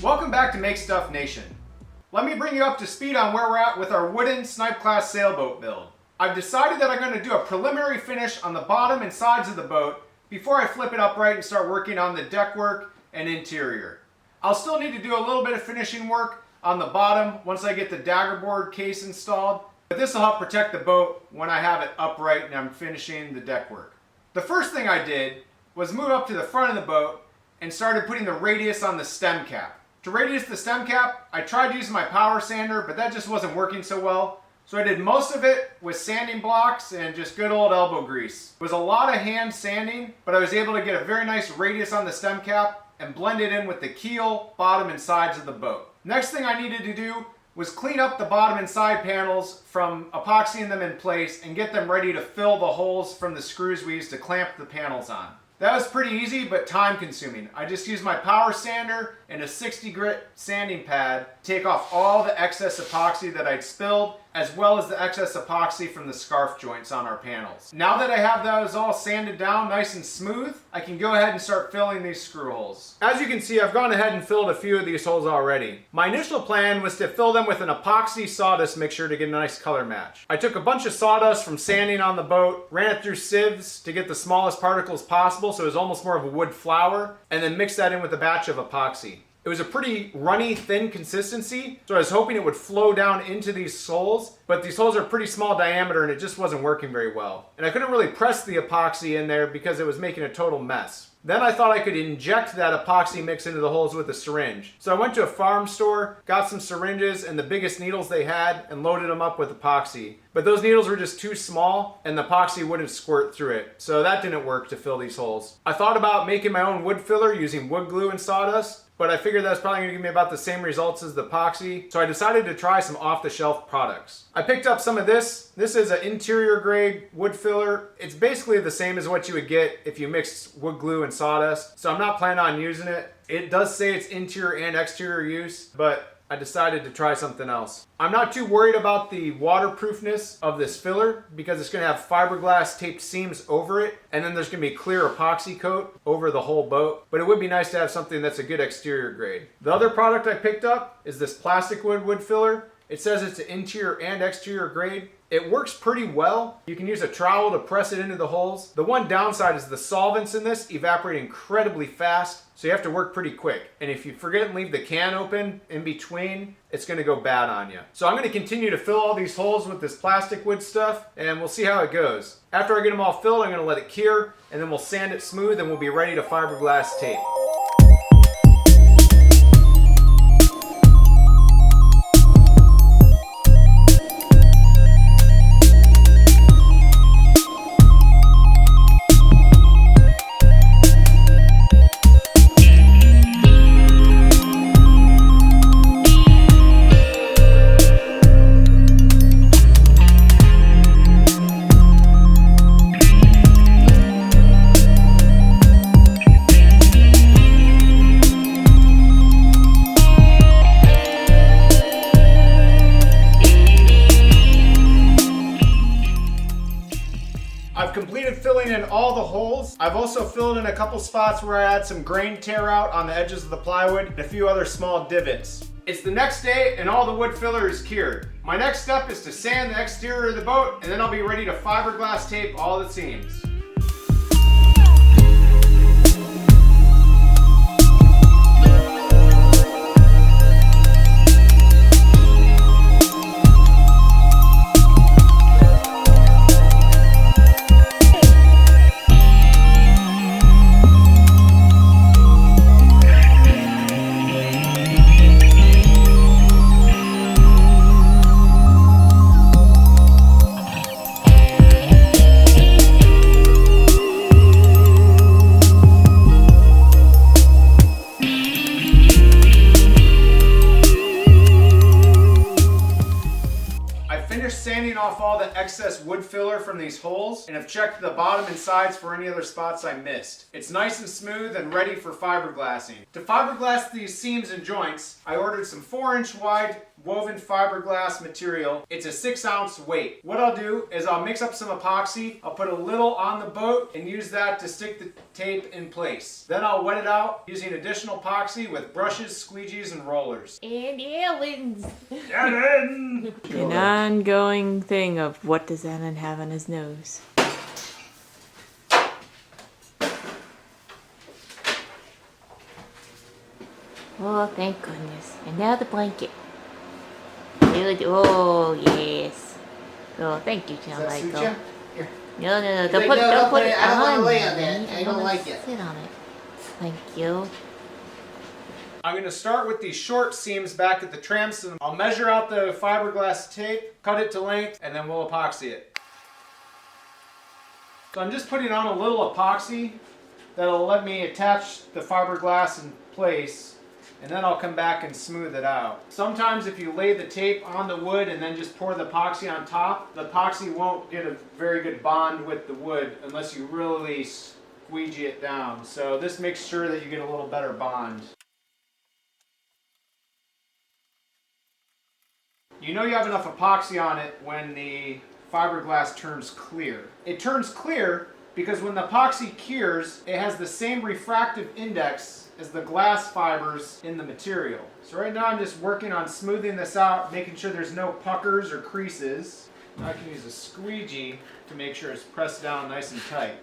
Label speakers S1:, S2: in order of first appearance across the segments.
S1: Welcome back to Make Stuff Nation. Let me bring you up to speed on where we're at with our wooden Snipe class sailboat build. I've decided that I'm going to do a preliminary finish on the bottom and sides of the boat before I flip it upright and start working on the deck work and interior. I'll still need to do a little bit of finishing work on the bottom once I get the daggerboard case installed, but this will help protect the boat when I have it upright and I'm finishing the deck work. The first thing I did was move up to the front of the boat and started putting the radius on the stem cap. To radius the stem cap, I tried using my power sander, but that just wasn't working so well. So I did most of it with sanding blocks and just good old elbow grease. It was a lot of hand sanding, but I was able to get a very nice radius on the stem cap and blend it in with the keel, bottom, and sides of the boat. Next thing I needed to do was clean up the bottom and side panels from epoxying them in place and get them ready to fill the holes from the screws we used to clamp the panels on. That was pretty easy, but time consuming. I just used my power sander and a 60 grit sanding pad to take off all the excess epoxy that I'd spilled, as well as the excess epoxy from the scarf joints on our panels. Now that I have those all sanded down nice and smooth, I can go ahead and start filling these screw holes. As you can see, I've gone ahead and filled a few of these holes already. My initial plan was to fill them with an epoxy sawdust mixture to get a nice color match. I took a bunch of sawdust from sanding on the boat, ran it through sieves to get the smallest particles possible, so it was almost more of a wood flour, and then mixed that in with a batch of epoxy. It was a pretty runny, thin consistency, so I was hoping it would flow down into these holes, but these holes are pretty small diameter and it just wasn't working very well. And I couldn't really press the epoxy in there because it was making a total mess. Then I thought I could inject that epoxy mix into the holes with a syringe. So I went to a farm store, got some syringes and the biggest needles they had, and loaded them up with epoxy. But those needles were just too small and the epoxy wouldn't squirt through it. So that didn't work to fill these holes. I thought about making my own wood filler using wood glue and sawdust, but I figured that's probably gonna give me about the same results as the epoxy. So I decided to try some off-the-shelf products. I picked up some of this. This is an interior grade wood filler. It's basically the same as what you would get if you mixed wood glue and sawdust. So I'm not planning on using it. It does say it's interior and exterior use, but I decided to try something else. I'm not too worried about the waterproofness of this filler because it's gonna have fiberglass taped seams over it, and then there's gonna be a clear epoxy coat over the whole boat. But it would be nice to have something that's a good exterior grade. The other product I picked up is this plastic wood filler. It says it's an interior and exterior grade. It works pretty well. You can use a trowel to press it into the holes. The one downside is the solvents in this evaporate incredibly fast, so you have to work pretty quick. And if you forget and leave the can open in between, it's gonna go bad on you. So I'm gonna continue to fill all these holes with this plastic wood stuff, and we'll see how it goes. After I get them all filled, I'm gonna let it cure, and then we'll sand it smooth, and we'll be ready to fiberglass tape. I've completed filling in all the holes. I've also filled in a couple spots where I had some grain tear out on the edges of the plywood and a few other small divots. It's the next day and all the wood filler is cured. My next step is to sand the exterior of the boat, and then I'll be ready to fiberglass tape all the seams. Sanding off all the excess wood filler from these holes and have checked the bottom and sides for any other spots I missed. It's nice and smooth and ready for fiberglassing. To fiberglass these seams and joints, I ordered some 4-inch wide woven fiberglass material. It's a 6-ounce weight. What I'll do is I'll mix up some epoxy, I'll put a little on the boat and use that to stick the tape in place. Then I'll wet it out using additional epoxy with brushes, squeegees, and rollers.
S2: And Alan's.
S1: Alan!
S2: An ongoing thing of what does Alan have on his nose? Oh, thank goodness. And now the blanket. Oh, yes. Oh, thank you, John Michael.
S1: Here.
S2: No. Don't put it
S3: I don't want to
S2: on.
S3: lay on that. I don't like it.
S2: Sit on it. Thank you.
S1: I'm going to start with these short seams back at the transom. I'll measure out the fiberglass tape, cut it to length, and then we'll epoxy it. So I'm just putting on a little epoxy that'll let me attach the fiberglass in place, and then I'll come back and smooth it out. Sometimes if you lay the tape on the wood and then just pour the epoxy on top, the epoxy won't get a very good bond with the wood unless you really squeegee it down. So this makes sure that you get a little better bond. You know you have enough epoxy on it when the fiberglass turns clear. It turns clear because when the epoxy cures, it has the same refractive index as the glass fibers in the material. So right now I'm just working on smoothing this out, making sure there's no puckers or creases. Now I can use a squeegee to make sure it's pressed down nice and tight.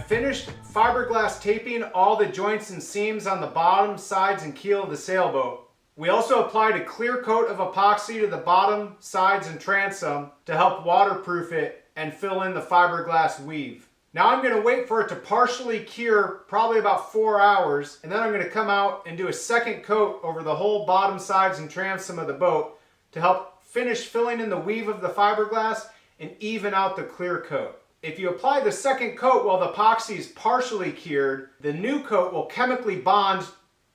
S1: finished fiberglass taping all the joints and seams on the bottom, sides, and keel of the sailboat. We also applied a clear coat of epoxy to the bottom, sides, and transom to help waterproof it and fill in the fiberglass weave. Now I'm going to wait for it to partially cure, probably about 4 hours, and then I'm going to come out and do a second coat over the whole bottom, sides, and transom of the boat to help finish filling in the weave of the fiberglass and even out the clear coat. If you apply the second coat while the epoxy is partially cured, the new coat will chemically bond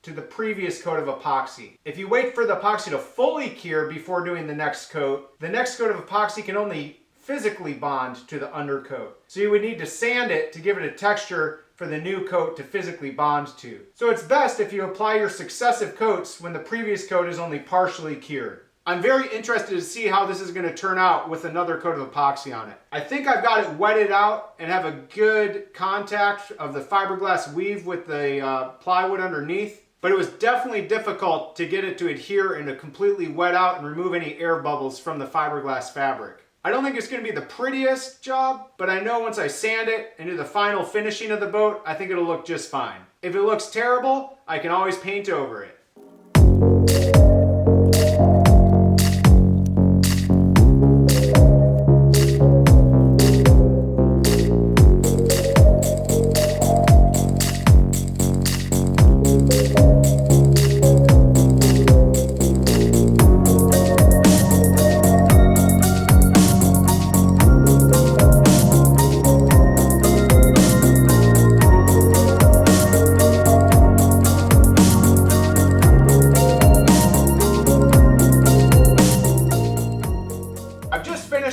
S1: to the previous coat of epoxy. If you wait for the epoxy to fully cure before doing the next coat of epoxy can only physically bond to the undercoat. So you would need to sand it to give it a texture for the new coat to physically bond to. So it's best if you apply your successive coats when the previous coat is only partially cured. I'm very interested to see how this is going to turn out with another coat of epoxy on it. I think I've got it wetted out and have a good contact of the fiberglass weave with the plywood underneath, but it was definitely difficult to get it to adhere and to completely wet out and remove any air bubbles from the fiberglass fabric. I don't think it's going to be the prettiest job, but I know once I sand it and do the final finishing of the boat, I think it'll look just fine. If it looks terrible, I can always paint over it.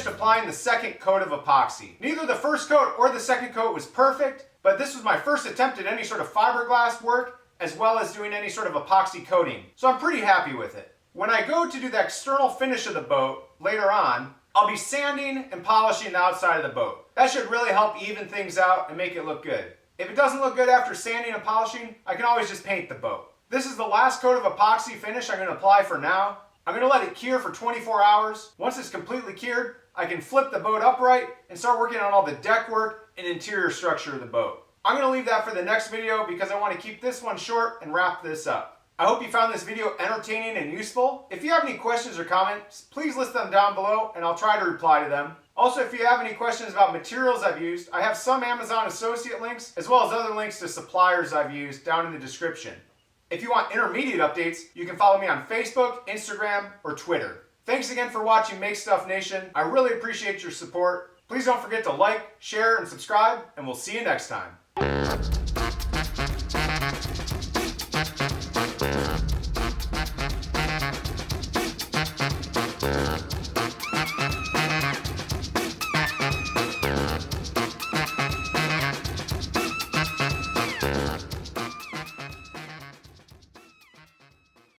S1: Applying the second coat of epoxy. Neither the first coat or the second coat was perfect, but this was my first attempt at any sort of fiberglass work, as well as doing any sort of epoxy coating. So I'm pretty happy with it. When I go to do the external finish of the boat later on, I'll be sanding and polishing the outside of the boat. That should really help even things out and make it look good. If it doesn't look good after sanding and polishing, I can always just paint the boat. This is the last coat of epoxy finish I'm going to apply for now. I'm going to let it cure for 24 hours. Once it's completely cured, I can flip the boat upright and start working on all the deck work and interior structure of the boat. I'm going to leave that for the next video because I want to keep this one short and wrap this up. I hope you found this video entertaining and useful. If you have any questions or comments, please list them down below and I'll try to reply to them. Also, if you have any questions about materials I've used, I have some Amazon associate links as well as other links to suppliers I've used down in the description. If you want intermediate updates, you can follow me on Facebook, Instagram, or Twitter. Thanks again for watching Make Stuff Nation. I really appreciate your support. Please don't forget to like, share, and subscribe, and we'll see you next time.